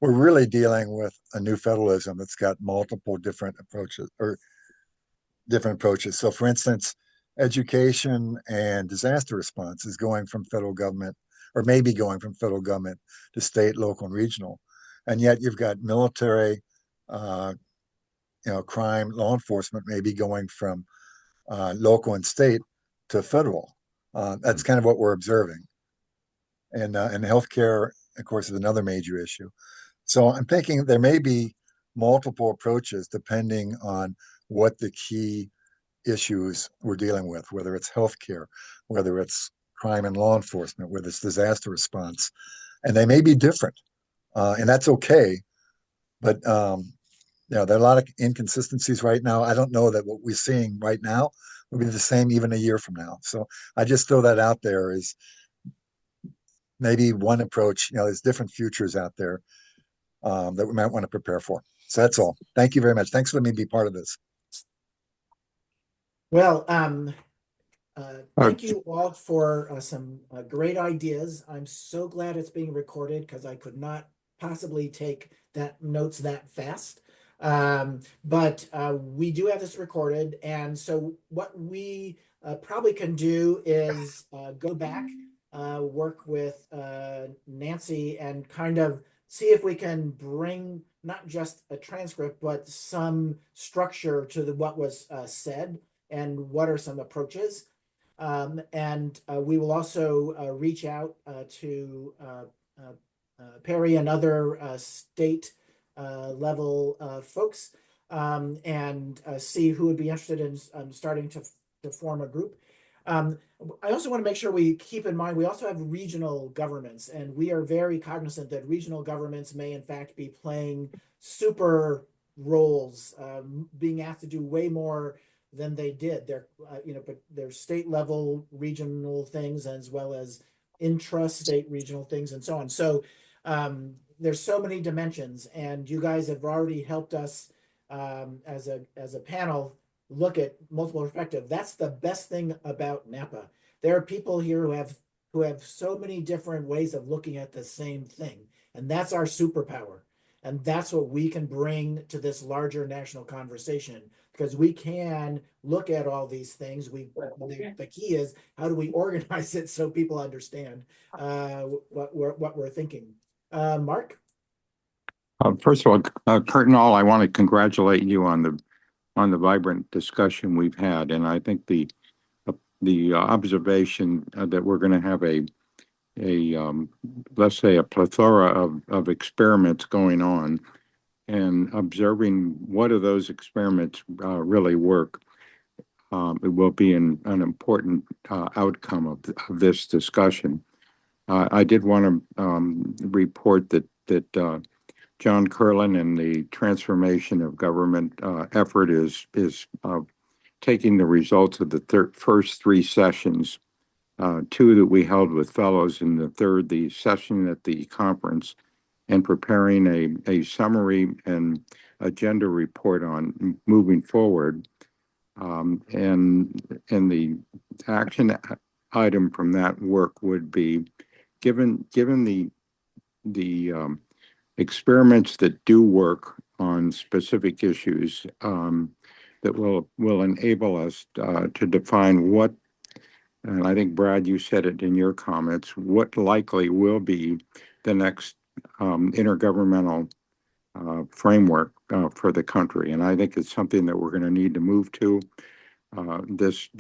we're really dealing with a new federalism that's got multiple different approaches or different approaches. So, for instance, education and disaster response is going from federal government, or maybe going from federal government to state, local, and regional. And yet you've got military, crime, law enforcement maybe going from local and state to federal. That's kind of what we're observing. And healthcare, of course, is another major issue. So I'm thinking there may be multiple approaches depending on what the key issues we're dealing with, whether it's healthcare, whether it's crime and law enforcement, whether it's disaster response, and they may be different, and that's okay. But there are a lot of inconsistencies right now. I don't know that what we're seeing right now will be the same even a year from now. So I just throw that out there as maybe one approach. There's different futures out there that we might want to prepare for. So that's all. Thank you very much. Thanks for letting me be part of this. Well, thank you all for some great ideas. I'm so glad it's being recorded because I could not possibly take notes that fast. But we do have this recorded, and so what we probably can do is go back, work with Nancy, and kind of see if we can bring not just a transcript, but some structure to what was said and what are some approaches. And we will also reach out to Perry and other state level folks, and see who would be interested in starting to form a group. I also want to make sure we keep in mind we also have regional governments, and we are very cognizant that regional governments may in fact be playing super roles, being asked to do way more than they did. But there's state level regional things as well as intra-state regional things and so on. So there's so many dimensions, and you guys have already helped us as a panel look at multiple perspectives. That's the best thing about Napa. There are people here who have so many different ways of looking at the same thing, and that's our superpower. And that's what we can bring to this larger national conversation, because we can look at all these things. The key is, how do we organize it so people understand what we're thinking? Mark? First of all, Kurt and all, I want to congratulate you on the vibrant discussion we've had, and I think the observation that we're going to have a let's say a plethora of experiments going on, and observing what of those experiments really work. It will be an important outcome of this discussion. I did want to report that John Curlin and the transformation of government effort is taking the results of the first three sessions, two that we held with fellows, and the third, the session at the conference, and preparing a summary and agenda report on moving forward. And the action item from that work would be given the experiments that do work on specific issues that will enable us to define what, and I think Brad, you said it in your comments, what likely will be the next intergovernmental framework for the country. And I think it's something that we're going to need to move to. This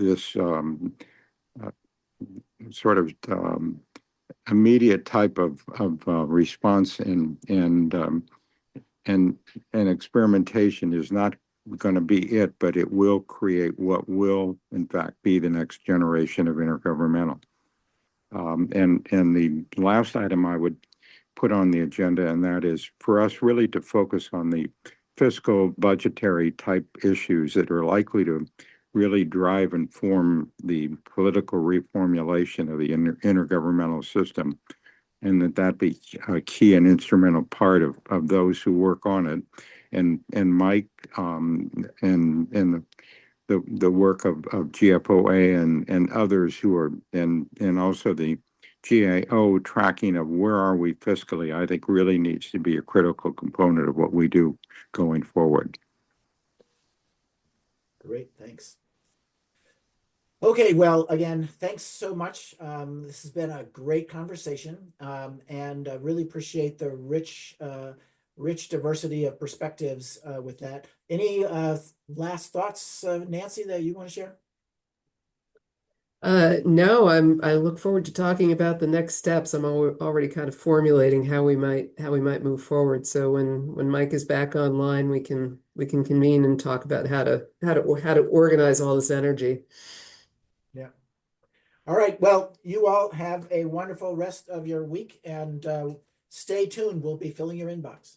sort of immediate type of response and experimentation is not going to be it, but it will create what will, in fact, be the next generation of intergovernmental. And the last item I would put on the agenda, and that is for us really to focus on the fiscal budgetary type issues that are likely to really drive and form the political reformulation of the intergovernmental system, and that be a key and instrumental part of those who work on it. And Mike and the work of GFOA and others who are, and also the GAO tracking of where are we fiscally, I think really needs to be a critical component of what we do going forward. Great, thanks. Okay, well, again, thanks so much. This has been a great conversation, and I really appreciate the rich diversity of perspectives with that. Any last thoughts, Nancy, that you want to share? No, I look forward to talking about the next steps. I'm already kind of formulating how we might move forward. So when Mike is back online, we can convene and talk about how to organize all this energy. Yeah. All right. Well, you all have a wonderful rest of your week, and stay tuned. We'll be filling your inbox.